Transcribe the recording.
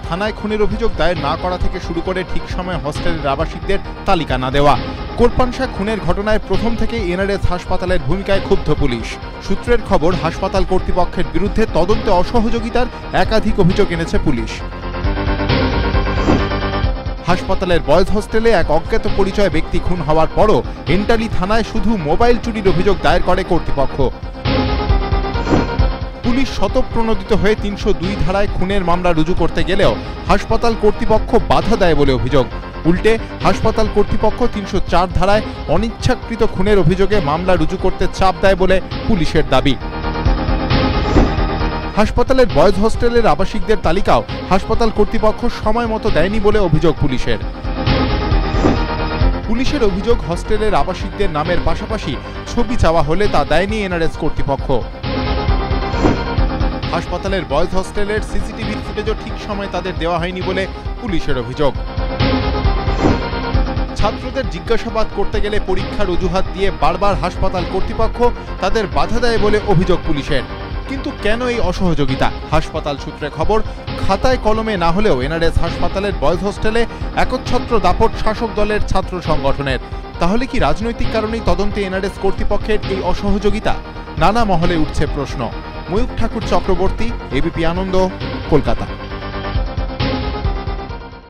থানায় খুনের অভিযোগ দায়ের না করা থেকে শুরু করে ঠিক সময়ে হস্টেলের আবাসিকদের তালিকা না দেওয়া। কোরপানশা খুনের ঘটনায় প্রথম থেকে এনআরএস হাসপাতালের ভূমিকায় ক্ষুব্ধ পুলিশ। সূত্রের খবর, হাসপাতাল কর্তৃপক্ষের বিরুদ্ধে তদন্তে অসহযোগিতার একাধিক অভিযোগ এনেছে পুলিশ। হাসপাতালের বয়েজ হোস্টেলে এক অজ্ঞাত পরিচয় ব্যক্তি খুন হওয়ার পরও এন্টালি থানায় শুধু মোবাইল চুরির অভিযোগ দায়ের করে কর্তৃপক্ষ। পুলিশ শতপ্রণোদিত হয়ে ৩০২ ধারায় খুনের মামলা রুজু করতে গেলেও হাসপাতাল কর্তৃপক্ষ বাধা দেয় বলে অভিযোগ। উল্টে হাসপাতাল কর্তৃপক্ষ ৩০৪ ধারায় অনিচ্ছাকৃত খুনের অভিযোগে মামলা রুজু করতে চাপ দেয় বলে পুলিশের দাবি। হাসপাতালের বয়েজ হোস্টেলের আবাসিকদের তালিকাও হাসপাতাল কর্তৃপক্ষ সময় মতো দেয়নি বলে অভিযোগ পুলিশের। পুলিশের অভিযোগ, হস্টেলের আবাসিকদের নামের পাশাপাশি ছবি চাওয়া হলে তা দেয়নি এনআরএস কর্তৃপক্ষ। হাসপাতালের বয়েজ হোস্টেলের সিসিটিভির ফুটেজও ঠিক সময় তাদের দেওয়া হয়নি বলে পুলিশের অভিযোগ। ছাত্রদের জিজ্ঞাসাবাদ করতে গেলে পরীক্ষার অজুহাত দিয়ে বারবার হাসপাতাল কর্তৃপক্ষ তাদের বাধা দেয় বলে অভিযোগ পুলিশের। কিন্তু কেন এই অসহযোগিতা? হাসপাতাল সূত্রে খবর, খাতায় কলমে না হলেও এনআরএস হাসপাতালের বয়েজ হোস্টেলে একচ্ছত্র দাপট শাসক দলের ছাত্র সংগঠনের। তাহলে কি রাজনৈতিক কারণেই তদন্তে এনআরএস কর্তৃপক্ষের এই অসহযোগিতা? নানা মহলে উঠছে প্রশ্ন। ময়ূখ ঠাকুর চক্রবর্তী, এবিপি আনন্দ, কলকাতা।